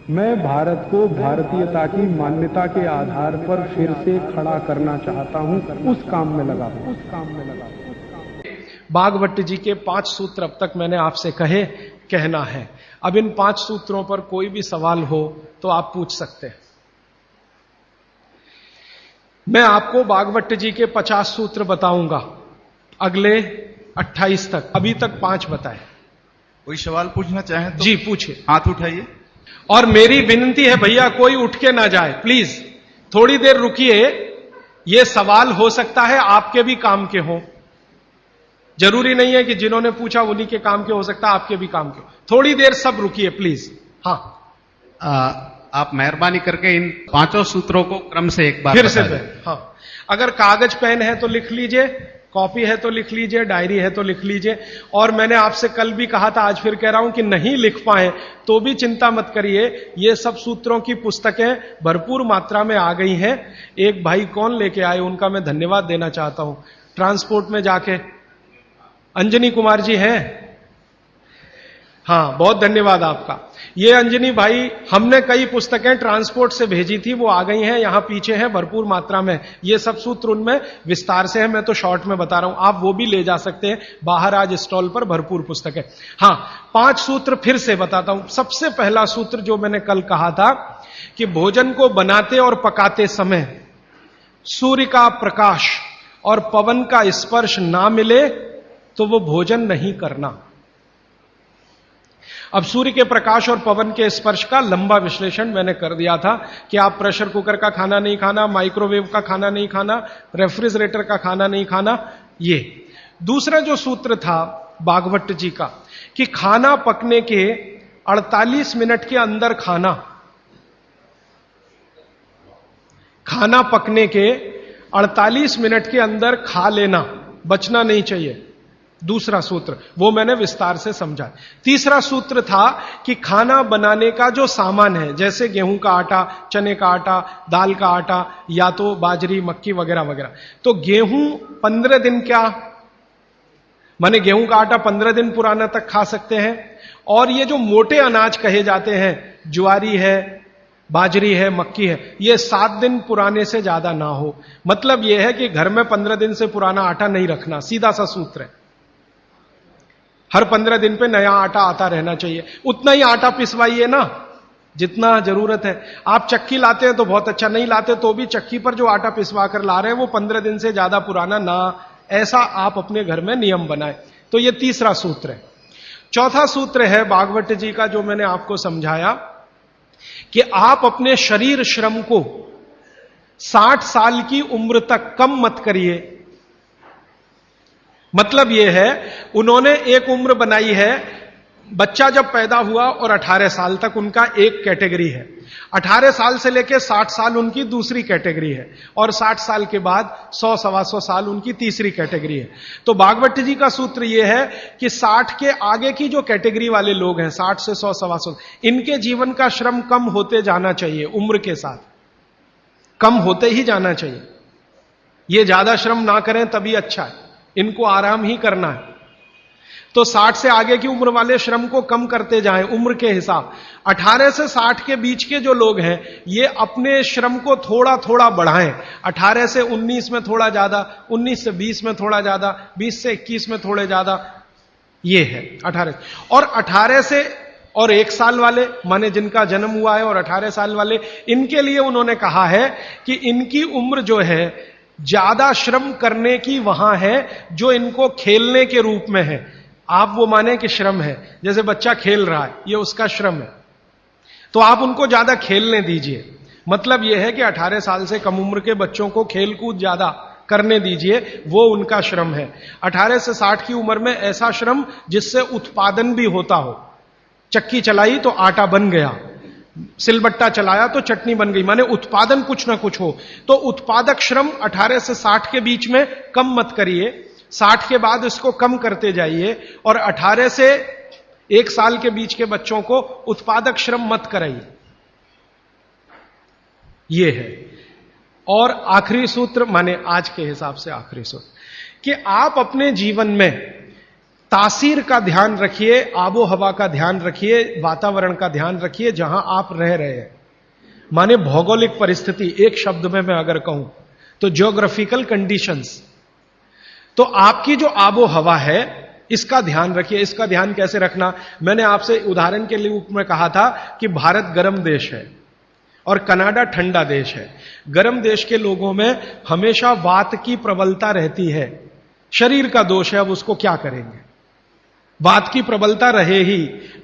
मैं भारत को भारतीयता की मान्यता के आधार पर फिर से खड़ा करना चाहता हूं, उस काम में लगा हूं। भागवत जी के 5 सूत्र अब तक मैंने आपसे कहे, कहना है। अब इन 5 सूत्रों पर कोई भी सवाल हो तो आप पूछ सकते हैं। मैं आपको भागवत जी के 50 सूत्र बताऊंगा अगले 28 तक। अभी तक 5 बताए। कोई सवाल पूछना चाहे तो जी पूछिए, हाथ उठाइए। और मेरी विनती है भैया, कोई उठ के ना जाए प्लीज, थोड़ी देर रुकिए। ये सवाल हो सकता है आपके भी काम के हों, जरूरी नहीं है कि जिन्होंने पूछा उन्हीं के काम के, हो सकता है आपके भी काम के हो। थोड़ी देर सब रुकिए प्लीज। हाँ, आप मेहरबानी करके इन 5 सूत्रों को क्रम से एक बार फिर से बता दें। हाँ, अगर कागज पेन है तो लिख लीजिए, कॉपी है तो लिख लीजिए, डायरी है तो लिख लीजिए। और मैंने आपसे कल भी कहा था, आज फिर कह रहा हूं कि नहीं लिख पाए तो भी चिंता मत करिए। ये सब सूत्रों की पुस्तकें भरपूर मात्रा में आ गई हैं। एक भाई कौन लेके आए, उनका मैं धन्यवाद देना चाहता हूं। ट्रांसपोर्ट में जाके अंजनी कुमार जी हैं, हाँ बहुत धन्यवाद आपका। ये अंजनी भाई, हमने कई पुस्तकें ट्रांसपोर्ट से भेजी थी, वो आ गई हैं, यहां पीछे हैं भरपूर मात्रा में। ये सब सूत्र उनमें विस्तार से है, मैं तो शॉर्ट में बता रहा हूं, आप वो भी ले जा सकते हैं। बाहर आज स्टॉल पर भरपूर पुस्तकें। हाँ, 5 सूत्र फिर से बताता हूं। सबसे पहला सूत्र जो मैंने कल कहा था कि भोजन को बनाते और पकाते समय सूर्य का प्रकाश और पवन का स्पर्श ना मिले तो वो भोजन नहीं करना। अब सूर्य के प्रकाश और पवन के स्पर्श का लंबा विश्लेषण मैंने कर दिया था कि आप प्रेशर कुकर का खाना नहीं खाना, माइक्रोवेव का खाना नहीं खाना, रेफ्रिजरेटर का खाना नहीं खाना। ये दूसरा जो सूत्र था भागवत जी का कि खाना पकने के 48 मिनट के अंदर खाना पकने के 48 मिनट के अंदर खा लेना, बचना नहीं चाहिए। दूसरा सूत्र वो मैंने विस्तार से समझा। तीसरा सूत्र था कि खाना बनाने का जो सामान है, जैसे गेहूं का आटा, चने का आटा, दाल का आटा, या तो बाजरी, मक्की वगैरह वगैरह, तो गेहूं 15 दिन क्या माने गेहूं का आटा 15 दिन पुराना तक खा सकते हैं। और ये जो मोटे अनाज कहे जाते हैं, ज्वारी है, बाजरी है, मक्की है, ये 7 दिन पुराने से ज्यादा ना हो। मतलब यह है कि घर में 15 दिन से पुराना आटा नहीं रखना, सीधा सा सूत्र है। हर 15 दिन पे नया आटा आता रहना चाहिए। उतना ही आटा पिसवाइए ना जितना जरूरत है। आप चक्की लाते हैं तो बहुत अच्छा, नहीं लाते तो भी चक्की पर जो आटा पिसवा कर ला रहे हैं वो 15 दिन से ज्यादा पुराना ना, ऐसा आप अपने घर में नियम बनाएं। तो ये तीसरा सूत्र है। चौथा सूत्र है भागवत जी का जो मैंने आपको समझाया कि आप अपने शरीर श्रम को 60 साल की उम्र तक कम मत करिए। मतलब यह है, उन्होंने एक उम्र बनाई है, बच्चा जब पैदा हुआ और 18 साल तक उनका एक कैटेगरी है, 18 साल से लेकर 60 साल उनकी दूसरी कैटेगरी है, और 60 साल के बाद 100-125 साल उनकी तीसरी कैटेगरी है। तो भागवत जी का सूत्र यह है कि 60 के आगे की जो कैटेगरी वाले लोग हैं, 60 से 100-125, इनके जीवन का श्रम कम होते जाना चाहिए, उम्र के साथ कम होते ही जाना चाहिए। ये ज्यादा श्रम ना करें तभी अच्छा है, इनको आराम ही करना है। तो 60 से आगे की उम्र वाले श्रम को कम करते जाएं उम्र के हिसाब। 18 से 60 के बीच के जो लोग हैं ये अपने श्रम को थोड़ा थोड़ा बढ़ाएं। 18 से 19 में थोड़ा ज्यादा, 19 से 20 में थोड़ा ज्यादा, 20 से 21 में थोड़े ज्यादा, ये है 18। और 18 से और 1 साल वाले, माने जिनका जन्म हुआ है, और 18 साल वाले, इनके लिए उन्होंने कहा है कि इनकी उम्र जो है ज्यादा श्रम करने की वहां है जो इनको खेलने के रूप में है। आप वो माने कि श्रम है, जैसे बच्चा खेल रहा है, ये उसका श्रम है, तो आप उनको ज्यादा खेलने दीजिए। मतलब यह है कि 18 साल से कम उम्र के बच्चों को खेल कूद ज्यादा करने दीजिए, वो उनका श्रम है। 18 से 60 की उम्र में ऐसा श्रम जिससे उत्पादन भी होता हो। चक्की चलाई तो आटा बन गया, सिलबट्टा चलाया तो चटनी बन गई, माने उत्पादन कुछ ना कुछ हो। तो उत्पादक श्रम 18 से 60 के बीच में कम मत करिए, 60 के बाद इसको कम करते जाइए, और 18 से 1 साल के बीच के बच्चों को उत्पादक श्रम मत कराइए। यह है। और आखिरी सूत्र, माने आज के हिसाब से आखिरी सूत्र, कि आप अपने जीवन में तासीर का ध्यान रखिए, आबो हवा का ध्यान रखिए, वातावरण का ध्यान रखिए जहां आप रह रहे हैं। माने भौगोलिक परिस्थिति, एक शब्द में मैं अगर कहूं तो ज्योग्राफिकल कंडीशंस। तो आपकी जो आबो हवा है इसका ध्यान रखिए। इसका ध्यान कैसे रखना, मैंने आपसे उदाहरण के लिए में कहा था कि भारत गर्म देश है और कनाडा ठंडा देश है। गर्म देश के लोगों में हमेशा वात की प्रबलता रहती है, शरीर का दोष है, अब उसको क्या करेंगे, वात की प्रबलता रहे ही,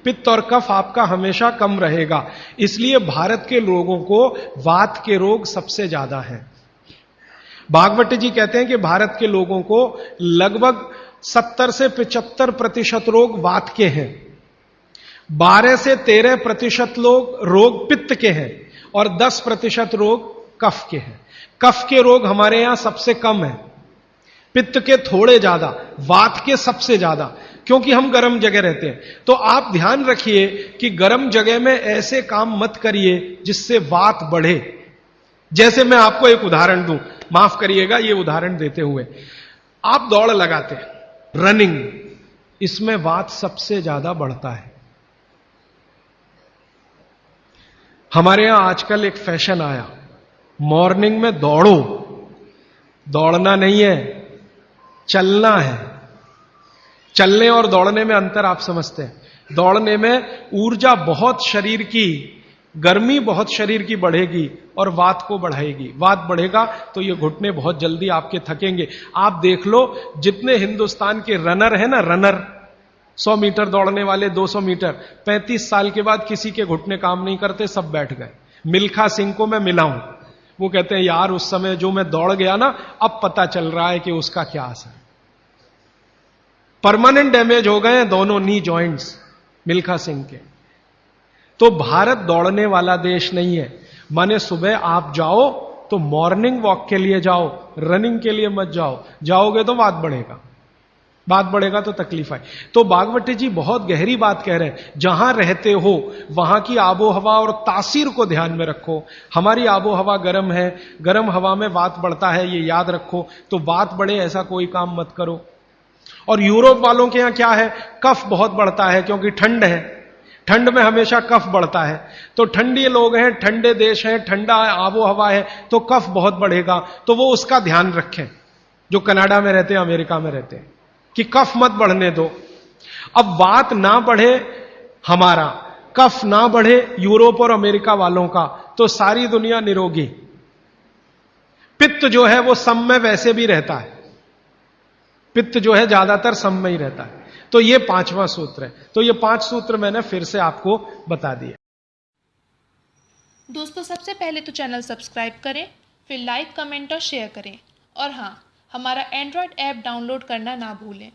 पित्त और कफ आपका हमेशा कम रहेगा। इसलिए भारत के लोगों को वात के रोग सबसे ज्यादा है। भागवत जी कहते हैं कि भारत के लोगों को लगभग 70 से 75% रोग वात के हैं, 12 से 13% रोग पित्त के हैं और 10% रोग कफ के हैं। कफ के रोग हमारे यहां सबसे कम है, पित्त के थोड़े ज्यादा, वात के सबसे ज्यादा, क्योंकि हम गर्म जगह रहते हैं। तो आप ध्यान रखिए कि गर्म जगह में ऐसे काम मत करिए जिससे वात बढ़े। जैसे मैं आपको एक उदाहरण दूं, माफ करिएगा ये उदाहरण देते हुए, आप दौड़ लगाते हैं, रनिंग, इसमें वात सबसे ज्यादा बढ़ता है। हमारे यहां आजकल एक फैशन आया, मॉर्निंग में दौड़ो, दौड़ना नहीं है, चलना है। चलने और दौड़ने में अंतर आप समझते हैं। दौड़ने में ऊर्जा बहुत शरीर की, गर्मी बहुत शरीर की बढ़ेगी और वात को बढ़ाएगी। वात बढ़ेगा तो ये घुटने बहुत जल्दी आपके थकेंगे। आप देख लो जितने हिंदुस्तान के रनर है ना, रनर 100 मीटर दौड़ने वाले, 200 मीटर, 35 साल के बाद किसी के घुटने काम नहीं करते, सब बैठ गए। मिल्खा सिंह को मैं मिला हूं, वो कहते हैं यार उस समय जो मैं दौड़ गया ना, अब पता चल रहा है कि उसका क्या असर। परमानेंट डैमेज हो गए हैं दोनों नी जॉइंट्स मिल्खा सिंह के। तो भारत दौड़ने वाला देश नहीं है। माने सुबह आप जाओ तो मॉर्निंग वॉक के लिए जाओ, रनिंग के लिए मत जाओ। जाओगे तो वात बढ़ेगा, बात बढ़ेगा तो तकलीफ आए। तो भागवत जी बहुत गहरी बात कह रहे हैं, जहां रहते हो वहां की आबो हवा और तासीर को ध्यान में रखो। हमारी आबो हवा गर्म है, गर्म हवा में वात बढ़ता है, ये याद रखो। तो वात बढ़े ऐसा कोई काम मत करो। और यूरोप वालों के यहां क्या है, कफ बहुत बढ़ता है क्योंकि ठंड है, ठंड में हमेशा कफ बढ़ता है। तो ठंडी लोग हैं, ठंडे देश हैं, ठंडा आबो हवा है, तो कफ बहुत बढ़ेगा। तो वो उसका ध्यान रखें जो कनाडा में रहते हैं, अमेरिका में रहते हैं, कि कफ मत बढ़ने दो। अब वात ना बढ़े हमारा, कफ ना बढ़े यूरोप और अमेरिका वालों का, तो सारी दुनिया निरोगी। पित्त जो है वो सम में वैसे भी रहता है, पित्त जो है ज्यादातर सम में ही रहता है। तो ये 5वां सूत्र है। तो ये 5 सूत्र मैंने फिर से आपको बता दिए। दोस्तों सबसे पहले तो चैनल सब्सक्राइब करें, फिर लाइक, कमेंट और शेयर करें। और हाँ, हमारा एंड्रॉयड ऐप डाउनलोड करना ना भूलें।